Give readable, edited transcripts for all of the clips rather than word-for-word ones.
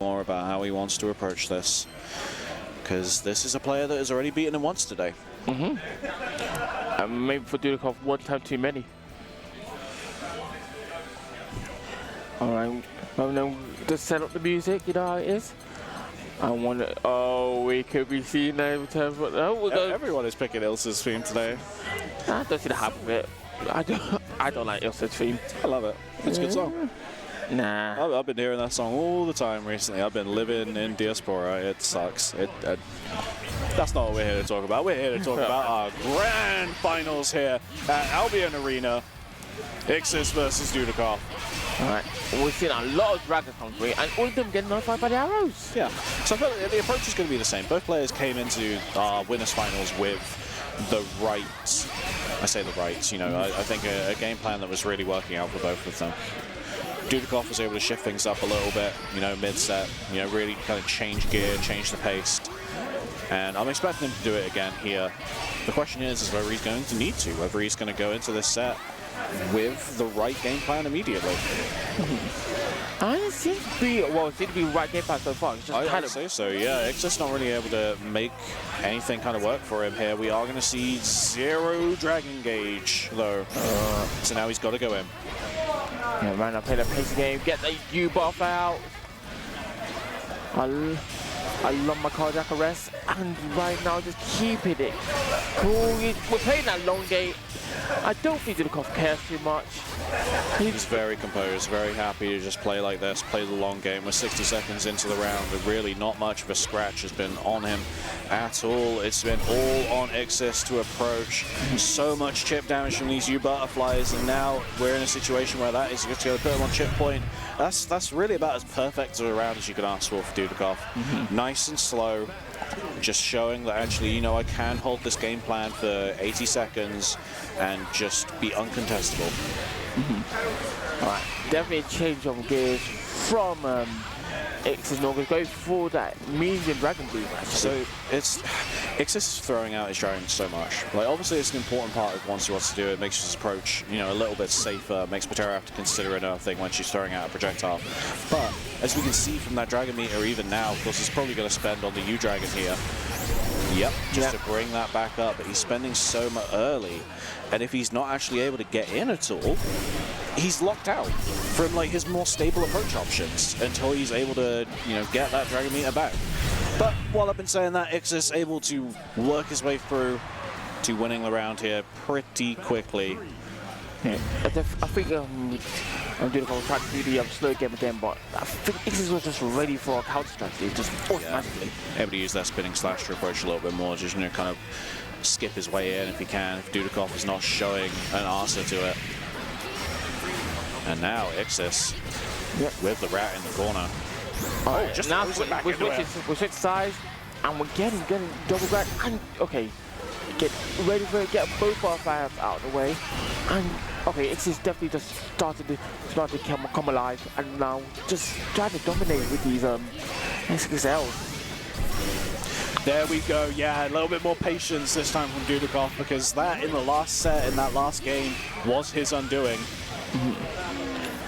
more about how he wants to approach this, because this is a player that has already beaten him once today. Maybe for DudeakoffL, one time too many. Alright, well, now just set up the music, you know how it is. I wonder, oh, we could be seeing now. Everyone is picking Ilsa's theme today. I don't see the half of it. I don't like Ilsa's theme. I love it. It's a good song. Nah. I've been hearing that song all the time recently. I've been living in diaspora. It sucks. That's not what we're here to talk about. We're here to talk about our grand finals here at Albion Arena. Ixis versus DudeakoffL. Alright, we've seen a lot of dragons come through, and all of them getting notified by the arrows. Yeah, so I feel like the approach is going to be the same. Both players came into our winners finals with the right, I say the right, you know, I think a game plan that was really working out for both of them. DudeakoffL was able to shift things up a little bit, you know, mid-set, you know, really kind of change gear, change the pace. And I'm expecting him to do it again here. The question is whether he's going to need to, whether he's going to go into this set with the right game plan immediately. It seems to be, well, it seems to be the right game plan so far. It's just I'd say so, yeah. Ixis not really able to make anything kind of work for him here. We are going to see 0 Dragon Gauge, though. So now he's got to go in. Yeah, man, I play the pace game, get the U buff out. I love my cardiac arrest, and right now just keeping it cool. We're playing that long game. I don't think DudeakoffL cares too much. He's very composed, very happy to just play like this, play the long game. We're 60 seconds into the round, and really not much of a scratch has been on him at all. It's been all on Ixis to approach. So much chip damage from these U-butterflies, and now we're in a situation where that is just going to put him on chip point. That's really about as perfect a round as you can ask for DudeakoffL. Nice and slow, just showing that actually, you know, I can hold this game plan for 80 seconds and just be uncontestable. Alright, definitely a change of gears from IxisNaugus, go for that medium Dragon Blue. So it's Ixis throwing out his dragon so much. Like, obviously it's an important part of once he wants to do it. It makes his approach, you know, a little bit safer, makes Patera have to consider another thing when she's throwing out a projectile. But as we can see from that dragon meter even now, of course he's probably going to spend on the U-Dragon here. Yep, just to bring that back up, but he's spending so much early, and if he's not actually able to get in at all, he's locked out from like his more stable approach options until he's able to, you know, get that dragon meter back. But while I've been saying that, Ixis able to work his way through to winning the round here pretty quickly. Yeah. I think DudeakoffL tried to do the slow game again, but I think Ixis was just ready for a counter strategy, just automatically. Able to use that spinning slash to approach a little bit more, just, you know, kind of skip his way in if he can, if DudeakoffL is not showing an answer to it. And now Ixis with the rat in the corner. Oh, just now we switch sides, and we're getting double grab, and okay, get ready for it, get both our fires out of the way, and okay, Ixis definitely just started to come alive, and now just trying to dominate with these XXLs. There we go, yeah, a little bit more patience this time from DudeakoffL, because that in the last set, in that last game, was his undoing.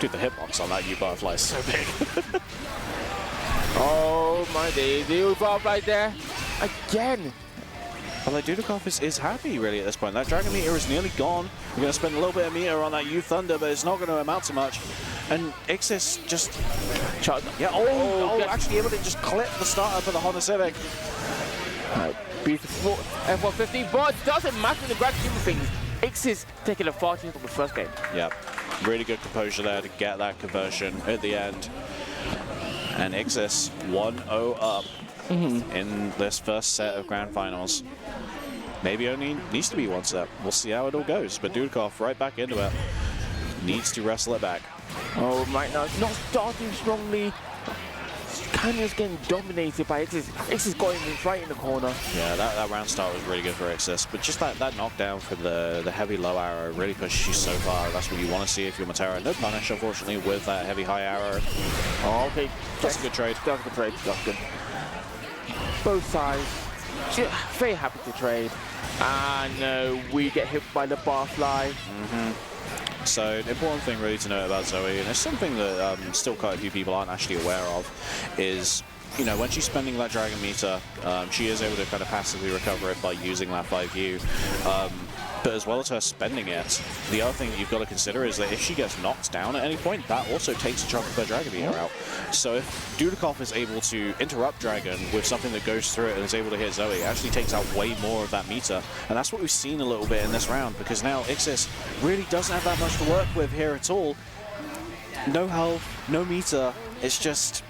Dude, the hitbox on that U-butterfly is so big. Oh my days, the U-butterfly there, again. But like, DudeakoffL is happy really at this point. That dragon meter is nearly gone. We're going to spend a little bit of meter on that U-Thunder, but it's not going to amount to much. And Ixis just... Yeah, actually able to just clip the starter for the Honda Civic. Beautiful F150, but it doesn't matter in the grand scheme of things. Ixis taking a advantage from the first game. Yeah, really good composure there to get that conversion at the end. And Ixis 1-0 up in this first set of grand finals. Maybe only needs to be one set. We'll see how it all goes. But DudeakoffL right back into it. Needs to wrestle it back. Oh, right now, not starting strongly. Kind of just getting dominated by Ixis. Ixis got him right in the corner. Yeah, that round start was really good for Ixis. But just that knockdown for the heavy low arrow really pushes you so far. That's what you want to see if you're Matera. No punish, unfortunately, with that heavy high arrow. Oh, okay. That's a good trade. That's a good trade. That's good. Both sides. Very happy to trade. And we get hit by the barfly. So an important thing really to know about Zoe, and it's something that still quite a few people aren't actually aware of, is, you know, when she's spending that Dragon meter, she is able to kind of passively recover it by using that 5U. But as well as her spending it, the other thing that you've got to consider is that if she gets knocked down at any point, that also takes a chunk of her Dragon meter out. So if DudeakoffL is able to interrupt Dragon with something that goes through it and is able to hit Zoe, it actually takes out way more of that meter. And that's what we've seen a little bit in this round, because now Ixis really doesn't have that much to work with here at all. No health, no meter, it's just...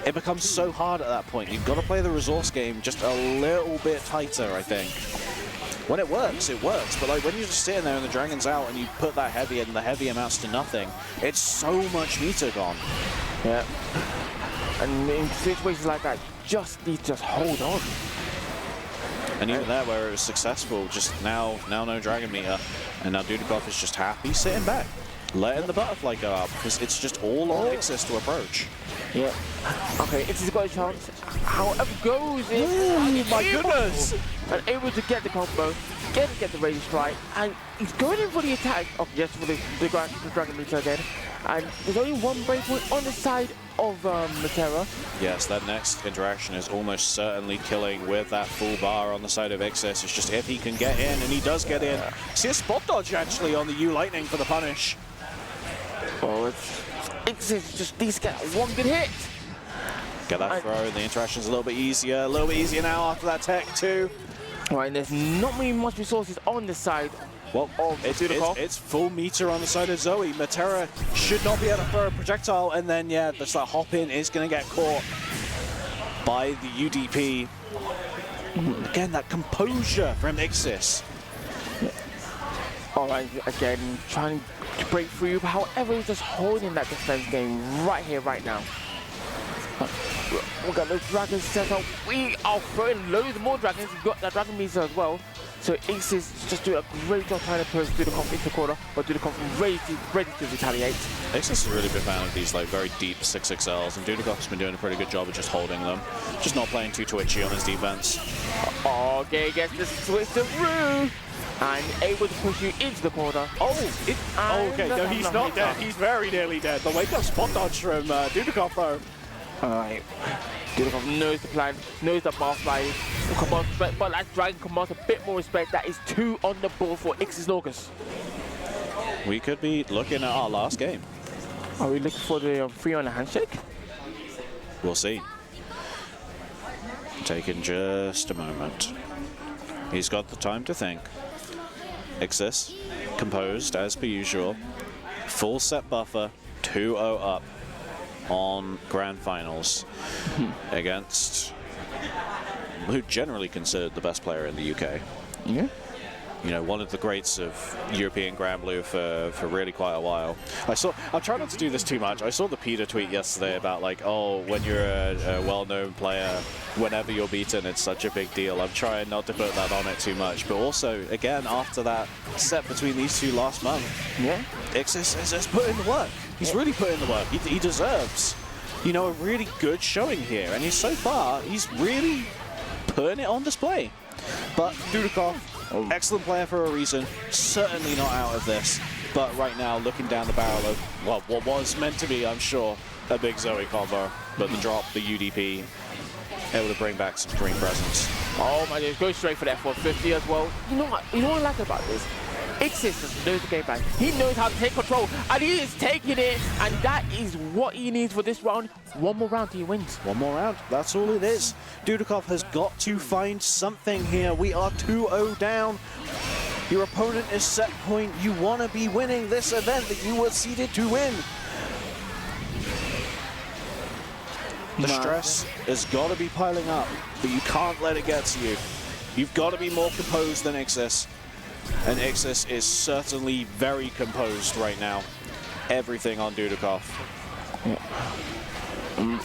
it becomes so hard at that point. You've got to play the resource game just a little bit tighter, I think. When it works, but like when you're just sitting there and the Dragon's out and you put that heavy and the heavy amounts to nothing, it's so much meter gone. Yeah. And in situations like that, just need to hold on. And even there where it was successful, just now no Dragon meter, and now DudeakoffL is just happy sitting back, letting the butterfly go up, because it's just all on Ixis to approach. Yeah. Okay, Ixis got a chance. However goes it. Oh my goodness! And able to get the combo, get the range strike, and he's going in for the attack. Oh yes, for the Dragon meter again. And there's only one breakpoint on the side of Matera. Yes, that next interaction is almost certainly killing with that full bar on the side of Ixis. It's just if he can get in, and he does get in. See a spot dodge actually on the U Lightning for the punish. Oh, it's Ixis just needs to get one good hit. Get that throw, and the interaction's a little bit easier now after that tech too. Right, and there's not many much resources on this side. Well, it's full meter on the side of Zoe. Matera should not be able to throw a projectile, and then yeah, this like hop in is going to get caught by the UDP. Again, that composure from Ixis. All right, again trying to break through, but however, he's just holding that defense game right here, right now. We got the dragons set up. We are throwing loads more dragons. We've got that dragon meter as well. So Ixis just doing a great job trying to push DudeakoffL into the corner, but DudeakoffL ready to retaliate. Ixis is a really big fan of these like very deep 6XLs, and DudeakoffL's been doing a pretty good job of just holding them. Just not playing too twitchy on his defense. Okay, gets the switch to Rue. And able to push you into the corner. Okay, no, he's not dead. He's very nearly dead. The wake-up spot dodge from DudeakoffL, though. Alright. DudeakoffL knows the plan, knows that Butterfly commands respect, but that Dragon commands a bit more respect. That is 2 on the board for IxisNaugus. We could be looking at our last game. Are we looking for the 3 on the handshake? We'll see. Taking just a moment. He's got the time to think. Ixis, composed as per usual. Full set buffer, 2-0 up on Grand Finals against who generally considered the best player in the UK. Yeah. You know, one of the greats of European Granblue for really quite a while. I'm trying not to do this too much. I saw the Peter tweet yesterday about like, oh, when you're a well-known player, whenever you're beaten, it's such a big deal. I'm trying not to put that on it too much. But also, again, after that set between these two last month, Ixis has put in the work. He's really put in the work. He deserves, you know, a really good showing here. And so far, he's really putting it on display. But DudeakoffL, excellent player for a reason, certainly not out of this. But right now, looking down the barrel of, well, what was meant to be, I'm sure, a big Zoe combo. But the drop, the UDP, able to bring back some screen presence. Oh my goodness, go straight for that 450 as well. You know what I like about this? Ixis knows the game plan. He knows how to take control, and he is taking it, and that is what he needs for this round. One more round till he wins. One more round, that's all it is. DudeakoffL has got to find something here. We are 2-0 down. Your opponent is set point. You want to be winning this event that you were seeded to win. The stress has got to be piling up, but you can't let it get to you. You've got to be more composed than Ixis. And Ixis is certainly very composed right now. Everything on DudeakoffL.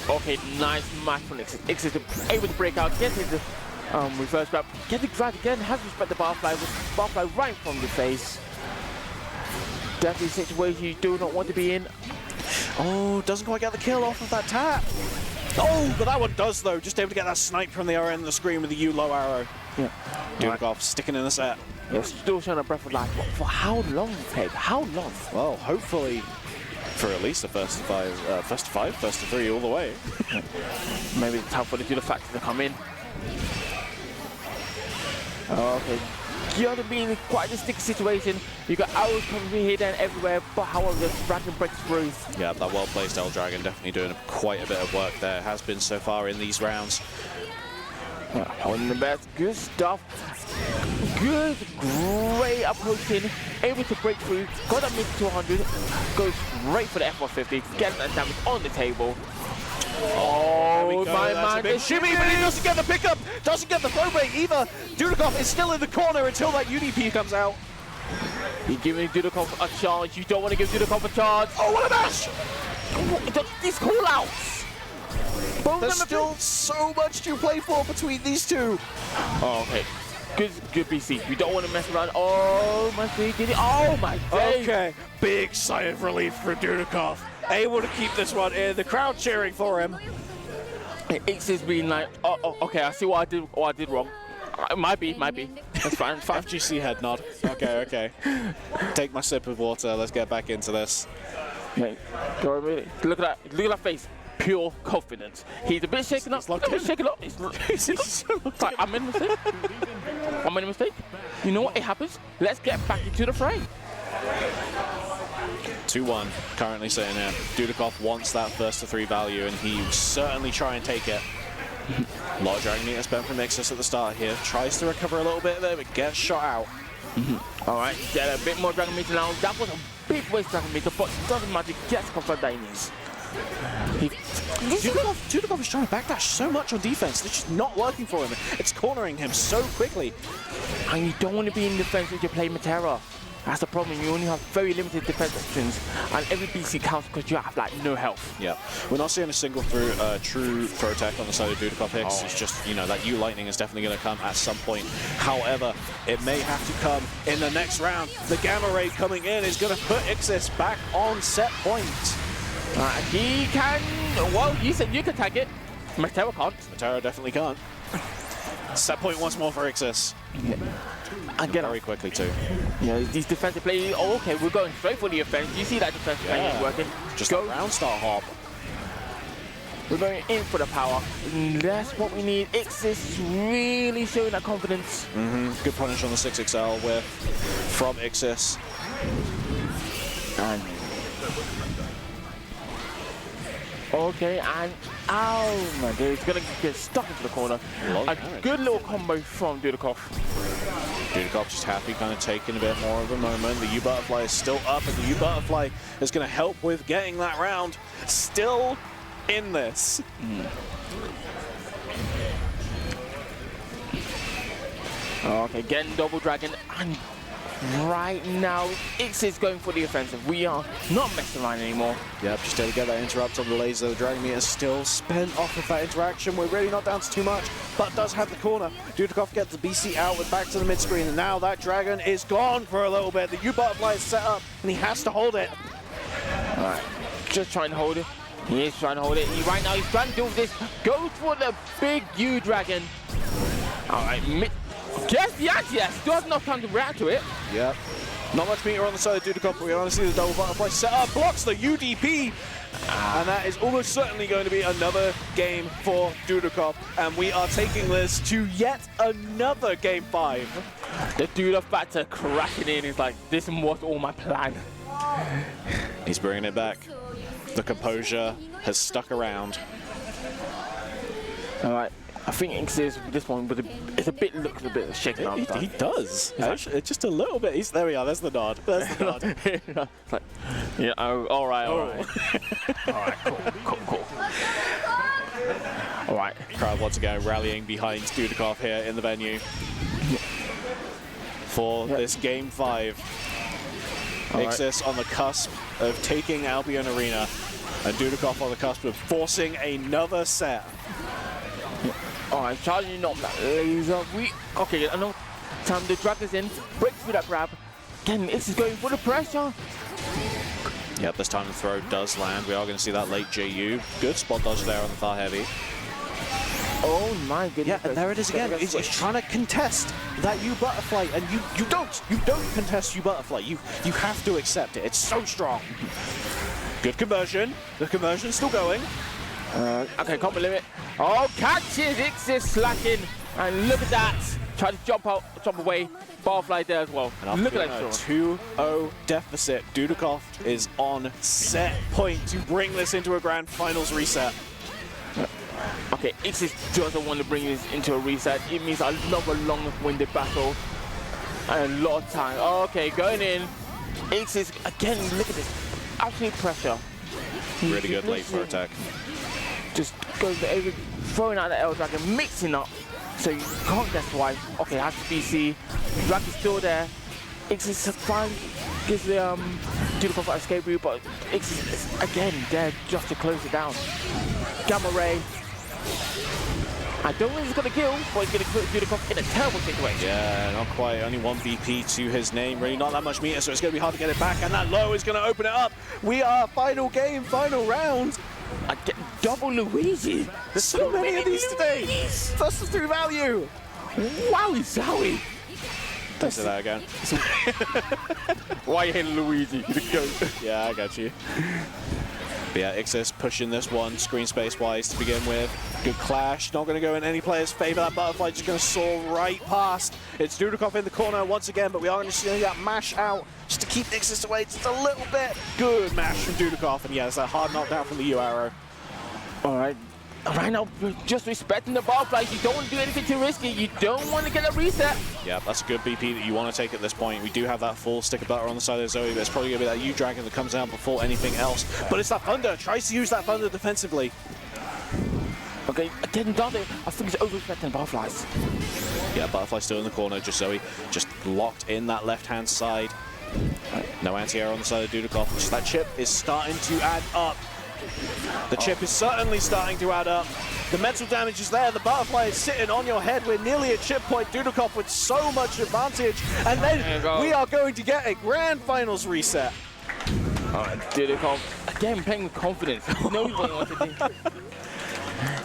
Okay, nice match from Ixis. Ixis is able to break out, get into reverse grab, get the drag again, has respect the Butterfly, with Butterfly right from the face. Definitely a situation you do not want to be in. Oh, doesn't quite get the kill off of that tap. Oh, but that one does though. Just able to get that snipe from the other end of the screen with the U low arrow. Yeah. DudeakoffL sticking in the set. You're still showing a breath of life. But for how long, Peg? How long? Well, hopefully for at least the first to five, first to three, all the way. Maybe it's time for the Judo Factor to come in. Okay. Gonna be in quite a sticky situation. You got arrows coming here and everywhere, but however, the dragon breaks through. Yeah, that well-placed L Dragon definitely doing quite a bit of work there. Has been so far in these rounds. On the best, good stuff. Good, great approaching, able to break through. Got that mid 200, goes straight for the F150, getting that damage on the table. Oh, my man, big shimmy, but he doesn't get the pickup, doesn't get the throw break either. Dudakov is still in the corner until that UDP comes out. You're giving Dudakov a charge. You don't want to give Dudakov a charge. Oh, what a mash! These call-outs. There's still so much to play for between these two. Oh, okay. Good BC. We don't want to mess around. Oh, my God. Oh, my God. Okay. Big sigh of relief for Dudakov. Able to keep this one in. The crowd cheering for him. Ixis being like, oh, okay, I see what I did wrong. It might be. That's fine. FGC head nod. Okay. Take my sip of water. Let's get back into this. Mate, look at that face. Pure confidence. He's a bit shaken up. It's like, I made a mistake. You know what? It happens. Let's get back into the fray. 2-1 currently sitting here. Dudakov wants that first to three value, and he will certainly try and take it. A lot of Dragon Meter spent from Ixis at the start here. Tries to recover a little bit there, but gets shot out. All right, get a bit more Dragon Meter now. That was a big waste of Dragon Meter, but it doesn't matter. Gets Confidanians. Dudakov is trying to backdash so much on defense. It's just not working for him. It's cornering him so quickly. And you don't want to be in defense if you play Matera. That's the problem. You only have very limited defense options, and every BC counts because you have like no health. Yeah, we're not seeing a single true throw tech on the side of Dudakov Hicks. It's just, you know, that U Lightning is definitely going to come at some point. However, it may have to come in the next round. The Gamma Ray coming in is going to put Ixis back on set point. He can. Well, you said you can tag it. Matera can't. Matera definitely can't. Set point once more for Ixis. Yeah. Again, very quickly too. Yeah, these defensive play. Oh, okay, we're going straight for the offense. You see that defensive play is working. Just go round start hop. We're going in for the power. That's what we need. Ixis really showing that confidence. Good punish on the 6XL whiff from Ixis. And okay, and oh my God, he's gonna get stuck into the corner. A good little combo from Dudakov. Dudakov just happy, kind of taking a bit more of a moment. The U-Butterfly is still up, and the U-Butterfly is going to help with getting that round. Still in this. Okay, getting double dragon, and right now, Ixis going for the offensive. We are not messing around anymore. Yep, just able to get that interrupt on the laser. The Dragon Meter is still spent off of that interaction. We're really not down to too much, but does have the corner. Dudakov gets the BC out with back to the mid-screen, and now that Dragon is gone for a little bit. The U-Butterfly is set up, and he has to hold it. All right, just trying to hold it. He is trying to hold it. Right now, he's trying to do this. Go for the big U-Dragon. All right, yes, still has enough time to react to it. Yep. Not much meter on the side of Dudakov, but we want to see the double butterfly set up, blocks the UDP, and that is almost certainly going to be another game for Dudakov, and we are taking this to yet another game 5. The Dudakov Factor crashing in. He's like, this was all my plan. He's bringing it back. The composure has stuck around. All right. I think Ixis this one looks a bit shaken up. He does. It's just a little bit. There we are. There's the nod. There's the nod. It's like, yeah. Oh, all right. All right. Cool. All right. Crowd once again rallying behind Dudakov here in the venue for this game 5. Ixis on the cusp of taking Albion Arena, and Dudakov on the cusp of forcing another set. Alright, charging up that laser. Okay, I know. Time the drag is in, breaks through that grab. Again, Ixis going for the pressure. Yep, this time the throw does land. We are going to see that late JU. Good spot dodge there on the far heavy. Oh my goodness. Yeah, and there it is again. He's trying to contest that U butterfly, and you don't contest U butterfly. You have to accept it. It's so strong. Good conversion. The conversion's still going. Okay, combo limit. Oh, catches Ixis slacking, and look at that. Try to jump away. Butterfly there as well. And look at that. 2-0 deficit. Dudeakoff is on set point to bring this into a grand finals reset. Okay, Ixis doesn't want to bring this into a reset. It means another long-winded battle and a lot of time. Okay, going in. Ixis again. Look at this. Absolute pressure. Really good late for attack. Just goes over, throwing out the L Dragon, mixing up. So you can't guess why. Okay, has to BC. Dragon's still there. Ixis finally gives the Dudeakoff an escape route, but Ixis is again there just to close it down. Gamma Ray. I don't think he's going to kill, but he's going to put Dudeakoff in a terrible situation. Yeah, not quite. Only one BP to his name. Really not that much meter, so it's going to be hard to get it back. And that low is going to open it up. We are final game, final round. I get double Luigi. There's so many of these today. First through value. Wowie zowie. Don't say that again. Why you hitting Luigi? Yeah, I got you. But yeah, Ixis pushing this one screen space wise to begin with. Good clash, not going to go in any player's favor. That butterfly just going to soar right past. It's Dudeakoff in the corner once again, but we are going to see that mash out just to keep Ixis away just a little bit. Good mash from Dudeakoff, and yeah, it's a hard knockdown from the U arrow. All right. Right now, just respecting the butterflies. You don't want to do anything too risky. You don't want to get a reset. Yeah, that's a good BP that you want to take at this point. We do have that full stick of butter on the side of Zoe, but it's probably going to be that U-Dragon that comes down before anything else. But it's that Thunder. Tries to use that Thunder defensively. Okay, again, does it. I think it's over-respecting the butterflies. Yeah, butterfly still in the corner. Just Zoe just locked in that left-hand side. No anti-air on the side of Dudeakoff. Just that chip is starting to add up. The chip is certainly starting to add up. The mental damage is there. The butterfly is sitting on your head. We're nearly at chip point. Dudeakoff with so much advantage. And then we are going to get a grand finals reset. Dudeakoff, again, playing with confidence. He knows what he wants to do.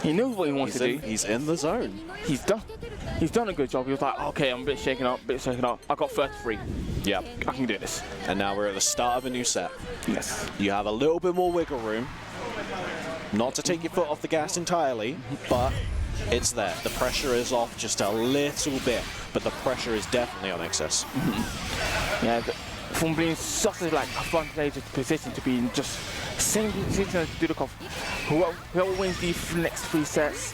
He knows what he wants to do. He's in the zone. He's done a good job. He was like, okay, I'm a bit shaken up, I got 33. Yeah, I can do this. And now we're at the start of a new set. Yes. You have a little bit more wiggle room. Not to take your foot off the gas entirely, but it's there. The pressure is off just a little bit, but the pressure is definitely on Ixis. Yeah, from being such a advantageous position to be in just same position as Dudeakoff. Whoever wins these next 3 sets.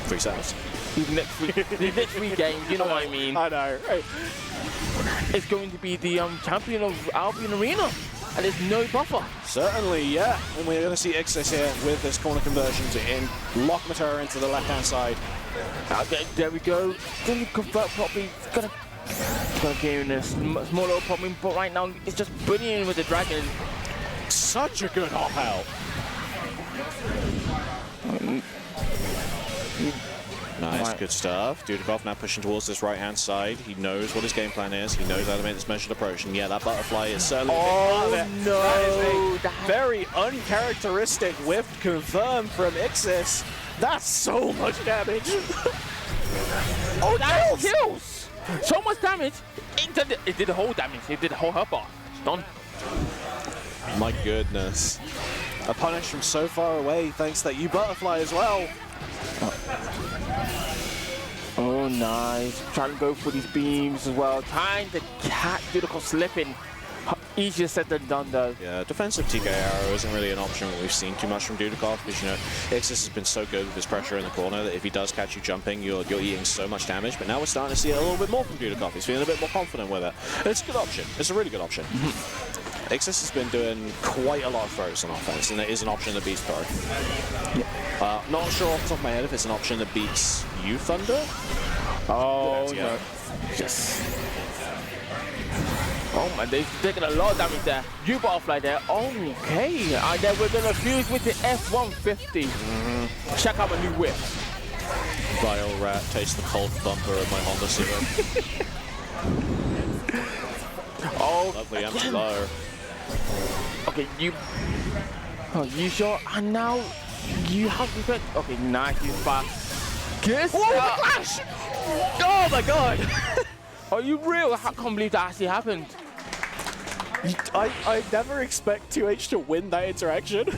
3 sets. These next 3 games, you know what I mean. I know. Right. It's going to be the champion of Albion Arena. And there's no buffer. Certainly, yeah. And we're going to see Ixis here with this corner conversion to lock Matera into the left-hand side. Okay, there we go. Didn't convert properly. Gonna get in a small little problem, but right now it's just bullying with the dragon. Such a good hop out. Nice, good stuff. Dudeakoff now pushing towards this right-hand side. He knows what his game plan is. He knows how to make this measured approach. And yeah, that butterfly is certainly a big part of it. No! That is a very uncharacteristic whiff confirmed from Ixis. That's so much damage. Oh, that kills! So much damage. It did the whole damage. It did the whole health bar. It's done. My goodness. A punish from so far away, thanks to that U-butterfly as well. Oh, nice. Trying to go for these beams as well. Trying to catch Dudeakoff slipping. Easier said than done, though. Yeah, defensive TK arrow isn't really an option that we've seen too much from Dudeakoff because, you know, Ixis has been so good with his pressure in the corner that if he does catch you jumping, you're eating so much damage. But now we're starting to see it a little bit more from Dudeakoff. He's feeling a bit more confident with it. And it's a good option. It's a really good option. Ixis has been doing quite a lot of throws on offense, and it is an option that beats throw. Yeah. Not sure off the top of my head if it's an option that beats you, Thunder. Oh, no. Yes. Oh man, they've taken a lot of damage there. U-butterfly there. Okay. And then we're going to fuse with the F-150. Check out my new whip. Vile rat, taste the cold bumper of my Honda Civic. Oh, lovely empty low. Okay, you sure? And now you have to bet. Okay, nice, he's fast. Yes! Oh, flash! Oh my god! Are you real? I can't believe that actually happened. I never expect 2H to win that interaction.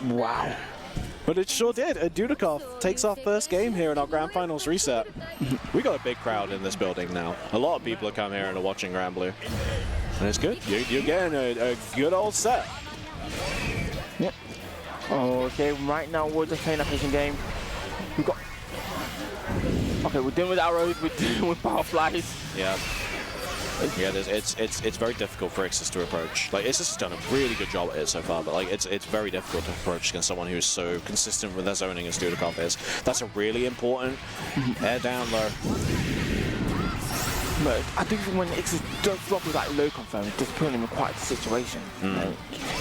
Wow. But it sure did. And DudeakoffL takes our first game here in our Grand Finals reset. We got a big crowd in this building now. A lot of people are coming here and are watching Granblue. And it's good. You're getting a good old set. Yep. Okay, right now we're just playing a patient game. We got. Okay, we're dealing with arrows, we're dealing with butterflies. Yeah. Yeah, it's very difficult for Ixis to approach. Like, Ixis has done a really good job at it so far, but like it's very difficult to approach against someone who's so consistent with their zoning as DudeakoffL is. That's a really important air down low. But I think when Ixis does drop with that low confirm, it's just putting him in quite a situation. Like,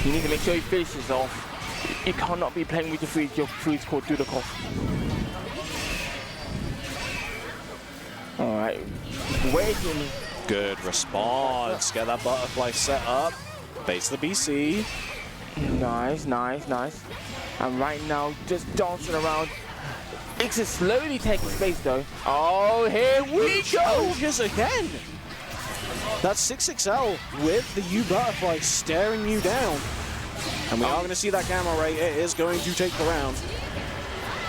you need to make sure he finishes off. You cannot be playing with your freeze called DudeakoffL. Alright, waiting. Good response. Get that butterfly set up. Base the BC. Nice, nice, nice. And right now, just dancing around. Ixis slowly taking space though. Oh, here we go! Just again. That's IxisNaugus with the U butterfly staring you down. And we are going to see that gamma ray. It is going to take the round.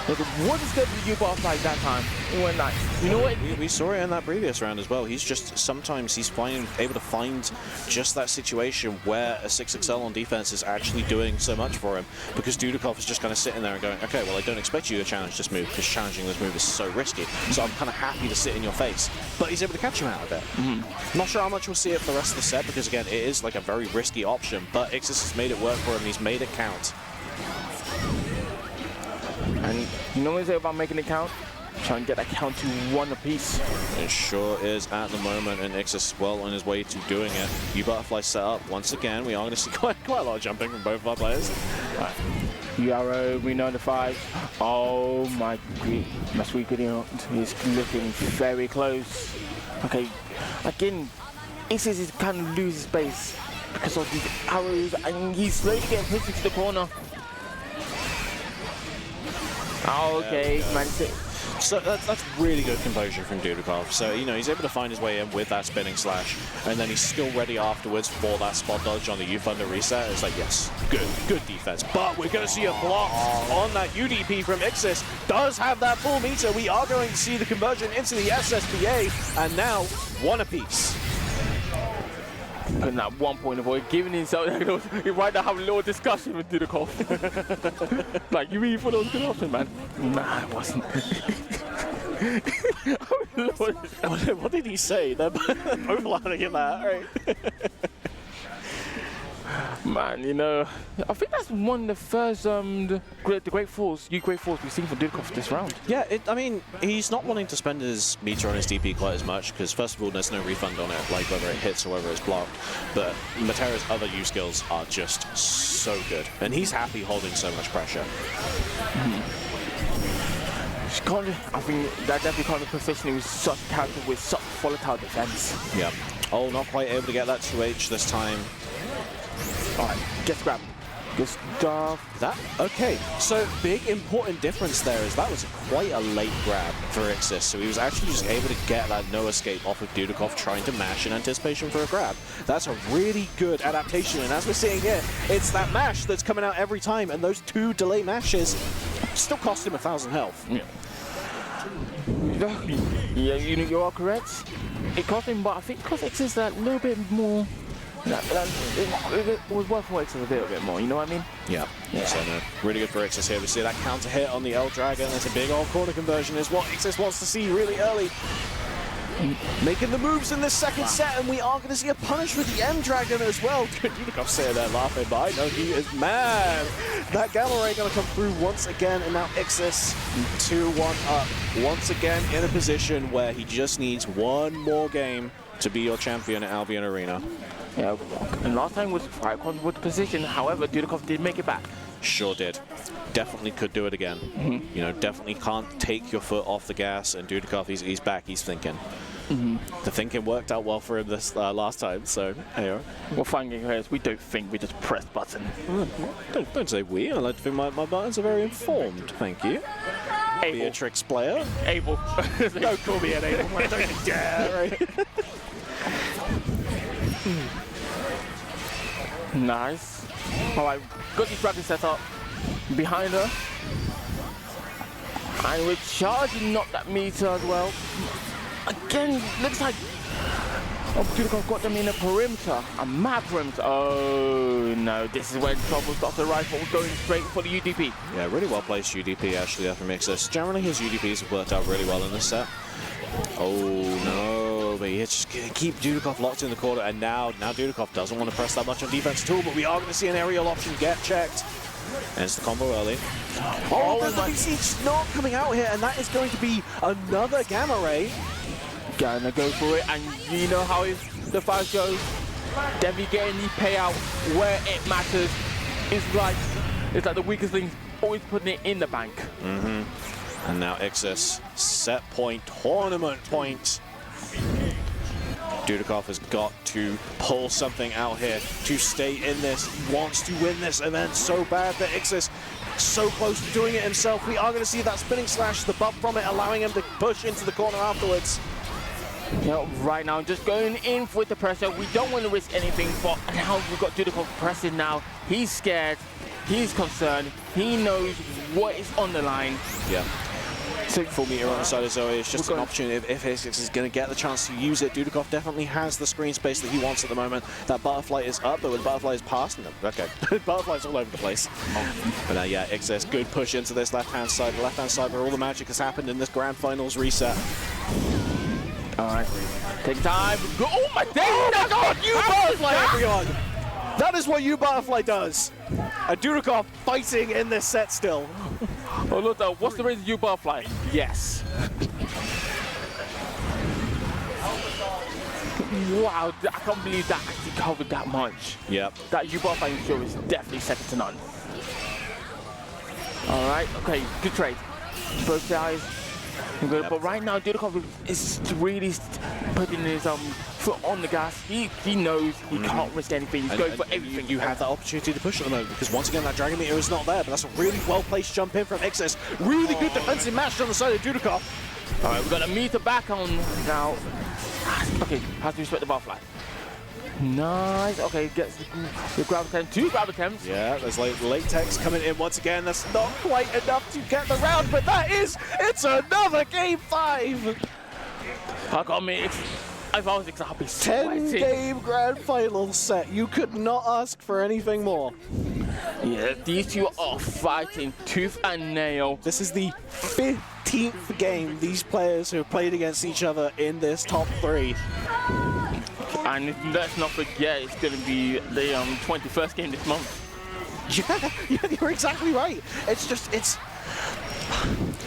Look, what is good with U butterfly that time? It went nice. You know what? We saw it in that previous round as well. He's just, sometimes he's able to find just that situation where a IxisNaugus on defense is actually doing so much for him, because DudeakoffL is just kind of sitting there and going, okay, well, I don't expect you to challenge this move because challenging this move is so risky, so I'm kind of happy to sit in your face. But he's able to catch him out of it. Not sure how much we'll see it for the rest of the set, because again, it is like a very risky option, but Ixis has made it work for him and he's made it count. And you know what is it about making it count? Trying to get that count to 1 apiece. It sure is at the moment, and Ixis well on his way to doing it. U butterfly set up once again. We are going to see quite a lot of jumping from both of our players. U arrow, we know the 5. Oh my sweet video is looking very close. Okay, again, Ixis is kind of losing space because of these arrows, and he's slowly getting pushed into the corner. Oh, okay, man. So that's really good composure from DudeakoffL. So, you know, he's able to find his way in with that spinning slash, and then he's still ready afterwards for that spot dodge on the U Thunder reset. It's like, yes, good defense. But we're going to see a block on that UDP from Ixis. Does have that full meter. We are going to see the conversion into the SSPA, and now 1 apiece. Putting that 1 point avoid, giving himself right now having a little discussion with DudeakoffL. Like, you really thought that was a good option, man? Nah, it wasn't. What did he say? They're both laughing at that, right? Man, you know, I think that's one of the first the Great Falls we've seen from DudeakoffL this round. Yeah, I mean, he's not wanting to spend his meter on his DP quite as much, because first of all, there's no refund on it, like whether it hits or whether it's blocked. But Matera's other U skills are just so good, and he's happy holding so much pressure. I think that definitely kind of positioning with such a character with such volatile defense. Yeah. Oh, not quite able to get that 2H this time. Alright, get grab. Good stuff. That okay. So big important difference there is that was quite a late grab for Ixis. So he was actually just able to get that no escape off of DudeakoffL trying to mash in anticipation for a grab. That's a really good adaptation, and as we're seeing here, it's that mash that's coming out every time, and those 2 delay mashes still cost him 1,000 health. Yeah, you are correct. It cost him, but I think because Ixis is a little bit more. It was worth for Ixis a little bit more, you know what I mean? Yeah. So no, really good for Ixis here. We see that counter hit on the L Dragon. That's a big old corner conversion is what Ixis wants to see really early. Making the moves in this second set, and we are going to see a punish with the M Dragon as well. DudeakoffL sitting there laughing, but I know he is mad. That Gamma Ray going to come through once again, and now Ixis 2-1 up. Once again in a position where he just needs 1 more game to be your champion at Albion Arena. Yeah, and last time was 5 with the position. However, DudeakoffL did make it back. Sure did. Definitely could do it again. You know, definitely can't take your foot off the gas, and DudeakoffL, he's back, he's thinking. The thinking worked out well for him this last time, so hey. We're finding here is we don't think, we just press button. Don't say we. I like to think my buttons are very informed. Thank you. Able. Beatrix player. Able. Don't call me an able. Don't you dare. Right? Nice. All right, got this rapid setup behind her. And we're charging up that meter as well. Again, looks like DudeakoffL got them in a perimeter, a mad perimeter. Oh no, this is where trouble starts to rise, but we're going straight for the UDP. Yeah, really well placed UDP actually there from Ixis. Generally his UDPs have worked out really well in this set. Oh no, but he's just going to keep DudeakoffL locked in the corner, and now DudeakoffL doesn't want to press that much on defense at all, but we are going to see an aerial option get checked. Ends the combo early. Oh, the VC's not coming out here, and that is going to be another gamma ray. Gonna go for it, and you know how the fight goes. Devi getting the payout where it matters. It's like the weakest thing, always putting it in the bank. And now Ixis, set point, tournament point. DudeakoffL has got to pull something out here to stay in this. He wants to win this event so bad, but Ixis so close to doing it himself. We are going to see that spinning slash, the buff from it, allowing him to push into the corner afterwards. You know, right now, just going in with the pressure. We don't want to risk anything, but now we've got DudeakoffL pressing now. He's scared, he's concerned, he knows what is on the line. Yeah. So full meter on the side of Zoe is just an opportunity. If Ixis is going to get the chance to use it, DudeakoffL definitely has the screen space that he wants at the moment. That butterfly is up, but the butterfly is past. No, okay, butterfly's all over the place. But yeah, Ixis, good push into this left-hand side. The left-hand side where all the magic has happened in this grand finals reset. All right, take time. Go. Oh my days! Oh my God! You butterfly, everyone! That is what you butterfly does. And DudeakoffL fighting in this set still. Oh look, what's the reason you butterfly? Yes. Wow, I can't believe that actually covered that much. Yep. That you butterfly show is definitely second to none. All right, okay, good trade. Both guys. Yep. But right now, DudeakoffL is really putting his foot on the gas. He knows he can't risk anything. He's going for everything. You have that opportunity to push at the moment, because once again, that Dragon Meter is not there, but that's a really well-placed jump in from Ixis. Really good defensive match on the side of DudeakoffL. All right, we've got a meter back on now. Okay, has to respect the butterfly. Nice. Okay, gets the grab attempt. 2 grab attempts. Yeah, there's latex coming in once again. That's not quite enough to get the round, but it's another game 5. I got me. If I was Ixis, I'd be sweating. 10-game grand final set. You could not ask for anything more. Yeah, these two are fighting tooth and nail. This is the 15th game these players have played against each other in this top 3. And let's not forget, it's going to be the 21st game this month. Yeah, you're exactly right. It's just, this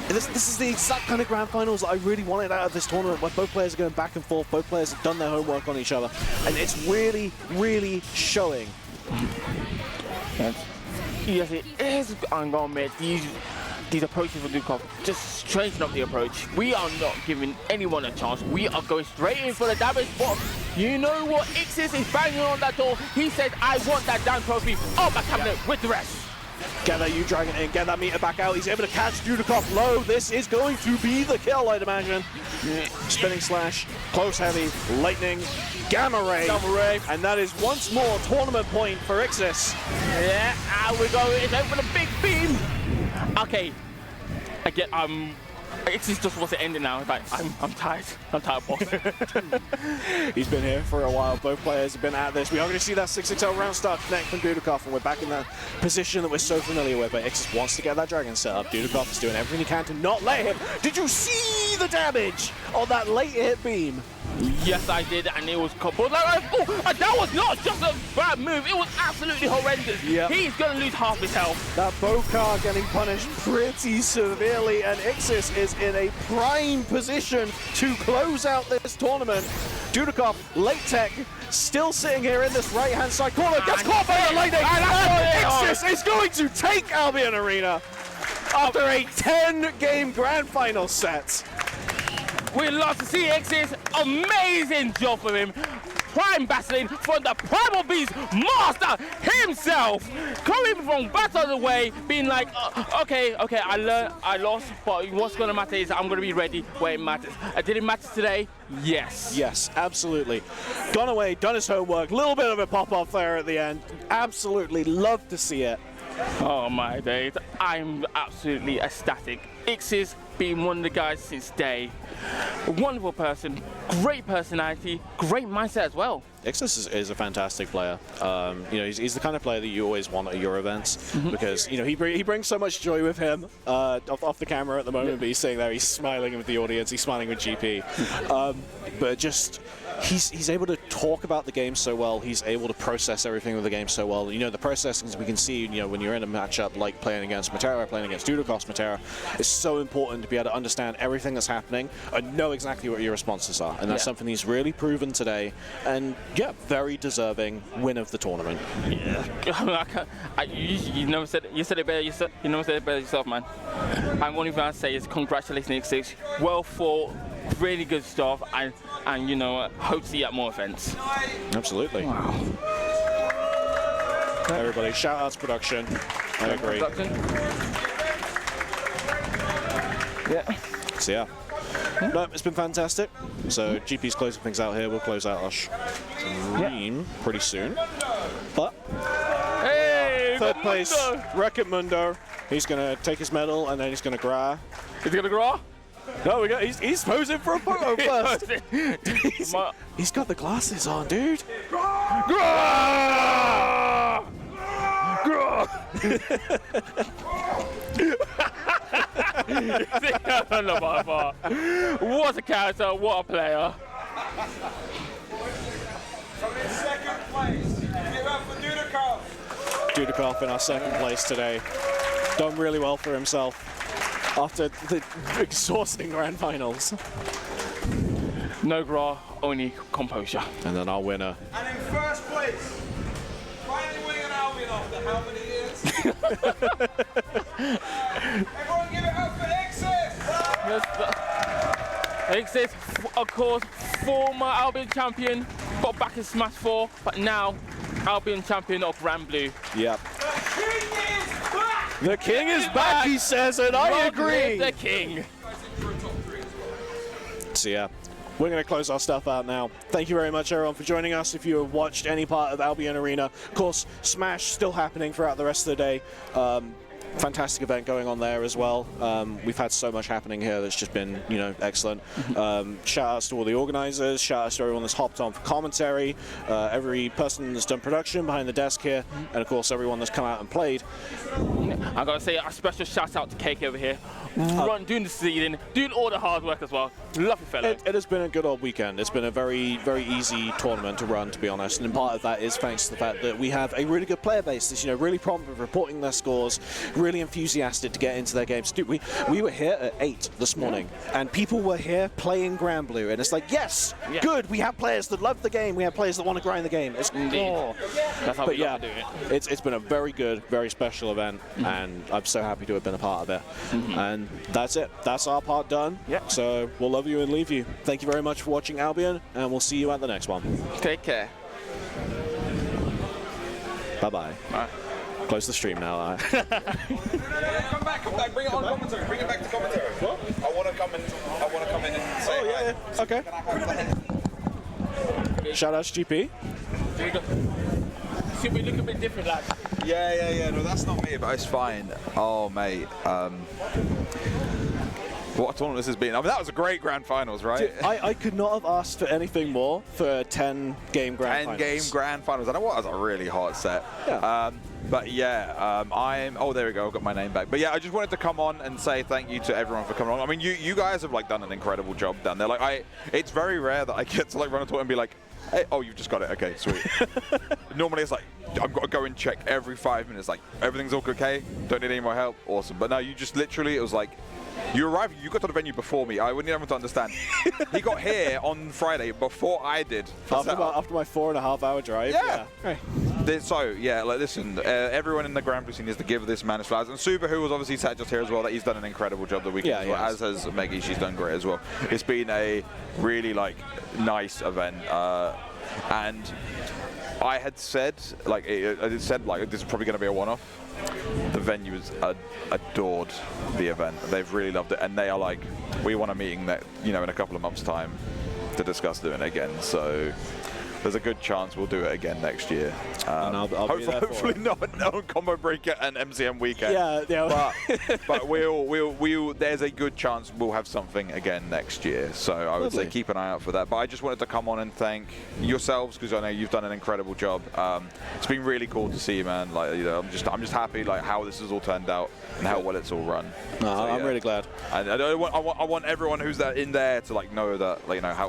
is the exact kind of grand finals that I really wanted out of this tournament, where both players are going back and forth, both players have done their homework on each other, and it's really, really showing. Yes, it is. I'm going to admit, these approaches for DudeakoffL, just straighten up the approach. We are not giving anyone a chance. We are going straight in for the damage. But you know what? Ixis is banging on that door. He said, I want that damn trophy on my cabinet with the rest. Get that U-Dragon in, get that meter back out. He's able to catch DudeakoffL low. This is going to be the kill, I'd imagine. Spinning slash, close heavy, lightning, gamma ray. And that is once more tournament point for Ixis. Yeah, and we're going in for the big beam. Okay, Ixis just wants to end it now. Like, I'm tired. I'm tired, boss. He's been here for a while. Both players have been at this. We are going to see that 6-6-0 round start connect from DudeakoffL, and we're back in that position that we're so familiar with. But Ixis wants to get that dragon set up. DudeakoffL is doing everything he can to not let him. Did you see the damage on that late hit beam? Yes, I did, and it was coupled. And that was not just a bad move. It was absolutely horrendous. Yep. He's going to lose half his health. That Bokar getting punished pretty severely, and Ixis is in a prime position to close out this tournament. DudeakoffL, late tech, still sitting here in this right-hand side corner. Gets caught by the lightning, and Ixis is going to take Albion Arena after a 10-game grand final set. We love to see Ixis. Amazing job for him. Prime battling from the Primal Beast master himself. Coming from battle of the way, being like, okay, I learned, I lost, but what's going to matter is I'm going to be ready where it matters. Did it matter today? Yes. Yes, absolutely. Gone away, done his homework, little bit of a pop-off there at the end. Absolutely love to see it. Oh my days, I'm absolutely ecstatic. Ixis being one of the guys since day. A wonderful person, great personality, great mindset as well. Ixis is a fantastic player. You know, he's the kind of player that you always want at your events because, you know, he brings so much joy with him off the camera at the moment, but he's sitting there, he's smiling with the audience, he's smiling with GP. But just, he's able to talk about the game so well, he's able to process everything with the game so well. You know, the processing we can see, you know, when you're in a matchup like playing against Matera, playing against Dudeakoff's Matera, it's so important to be able to understand everything that's happening and know exactly what your responses are. And that's something he's really proven today. And yeah, very deserving win of the tournament. Yeah. You never said it. You said it better. You never said it better yourself, man. And only thing I say is congratulations, Ixis. Well fought, really good stuff, and you know, hope to see you at more events. Absolutely. Wow. Everybody, shout out to production. I agree. Yeah. So yeah. No, it's been fantastic. So GP's closing things out here. We'll close out our stream pretty soon. But hey, third place, Wreck-It Mundo. He's gonna take his medal and then he's gonna gra. Is he gonna gra? No, he's posing for a photo first. He's got the glasses on, dude. What a character, what a player. From in second place, give it up for Dudeakoff. Dudeakoff in our second place today. Done really well for himself after the exhausting grand finals. No gra, only composure. And then our winner. And in first place, finally winning an Albion after how many years? Everyone give it up for Ixis! Ixis, of course, former Albion champion, got back in Smash 4, but now Albion champion of Granblue. Yep. The king is back! The king is back, he says, and I agree. The king. So yeah, we're going to close our stuff out now. Thank you very much, everyone, for joining us. If you have watched any part of Albion Arena, of course, Smash still happening throughout the rest of the day. Fantastic event going on there as well. We've had so much happening here that's just been, you know, excellent. Shout outs to all the organizers, shout outs to everyone that's hopped on for commentary, every person that's done production behind the desk here, and of course everyone that's come out and played. I gotta say a special shout out to Cake over here, doing the seeding, doing all the hard work as well. Lovely fellow. It has been a good old weekend. It's been a very, very easy tournament to run, to be honest. And part of that is thanks to the fact that we have a really good player base that's, you know, really prompt with reporting their scores, really enthusiastic to get into their games. Dude, we were here at 8 this morning, and people were here playing Granblue, and it's like, yes, good. We have players that love the game. We have players that want to grind the game. It's Indeed. That's how we love to do it. It's been a very good, very special event, and I'm so happy to have been a part of it. And that's it. That's our part done. So we'll love you and leave you. Thank you very much for watching Albion, and we'll see you at the next one. Take care. Bye-bye. Bye. Close the stream now. Come back, bring it on commentary, bring it back to commentary. What? I want to come in and say Okay. Shout out to GP. Should we look a bit different, lad? Yeah. No, that's not me, but it's fine. Oh, mate. What a tournament this has been. I mean, that was a great grand finals, right? Dude, I could not have asked for anything more for 10-game grand finals. 10-game grand finals. I know what, that was a really hard set. Yeah. But yeah, oh, there we go. I've got my name back. But yeah, I just wanted to come on and say thank you to everyone for coming on. I mean, you guys have like done an incredible job down there. Like, it's very rare that I get to like run a tournament and be like, hey, oh, you've just got it. Okay, sweet. Normally it's like, I've got to go and check every 5 minutes. Like, everything's all okay? Don't need any more help? Awesome. But no, you just literally, it was like, you arrived, you got to the venue before me. I wouldn't even to understand. He got here on Friday before I did. After my 4.5 hour drive. Yeah. Hey. So yeah, like listen, everyone in the Granblue scene needs to give this man his flowers. And Super, who was obviously sat just here as well, that he's done an incredible job the weekend as well, as has Meggy. She's done great as well. It's been a really like nice event, and I had said like this is probably going to be a one-off. The venue has adored the event. They've really loved it, and they are like, we want a meeting that in a couple of months' time to discuss doing it again. So there's a good chance we'll do it again next year. And I'll hopefully not on Combo Breaker and MCM weekend. Yeah. But we'll. There's a good chance we'll have something again next year. So I would say keep an eye out for that. But I just wanted to come on and thank yourselves because I know you've done an incredible job. It's been really cool to see, man. Like I'm just happy like how this has all turned out and how well it's all run. I'm really glad. And I want everyone who's in there to like know that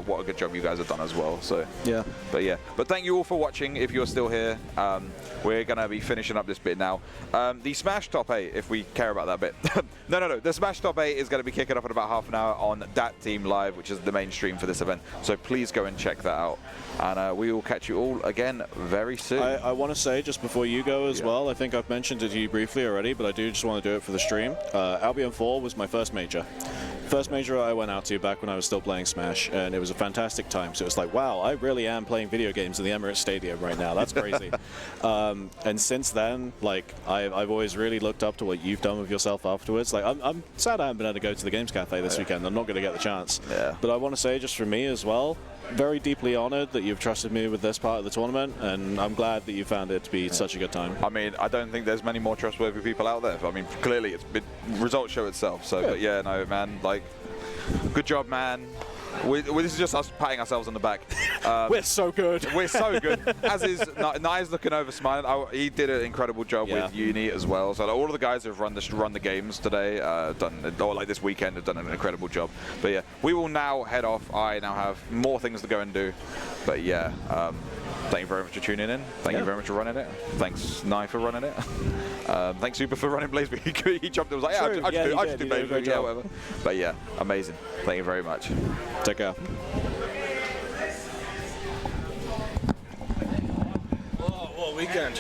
what a good job you guys have done as well. So yeah. But thank you all for watching. If you're still here, we're gonna be finishing up this bit now. The Smash Top 8, if we care about that bit. No. The Smash Top 8 is gonna be kicking off in about half an hour on Dat Team Live, which is the main stream for this event. So please go and check that out. And we will catch you all again very soon. I want to say just before you go as well, I think I've mentioned it to you briefly already, but I do just want to do it for the stream. Albion 4 was my first major. First major I went out to back when I was still playing Smash, and it was a fantastic time. So it was like, wow, I really am playing video games in the Emirates Stadium right now. That's crazy. And since then, like, I've always really looked up to what you've done with yourself afterwards. Like, I'm sad I haven't been able to go to the Games Cafe this weekend. I'm not going to get the chance. Yeah. But I want to say, just for me as well, very deeply honored that you've trusted me with this part of the tournament, and I'm glad that you found it to be such a good time. I mean, I don't think there's many more trustworthy people out there. I mean, clearly results show itself. So, but yeah, no, man, like, good job, man. This is just us patting ourselves on the back. We're so good. We're so good. As is Nai's looking over, smiling. He did an incredible job with Uni as well. So all of the guys who've run the games today, or this weekend, have done an incredible job. But yeah, we will now head off. I now have more things to go and do. But yeah, thank you very much for tuning in. Thank you very much for running it. Thanks, Nai, for running it. Thanks, Super, for running Blaze. He jumped and was like, yeah, I just do Blaze. Yeah, whatever. But yeah, amazing. Thank you very much. Take care. What weekend?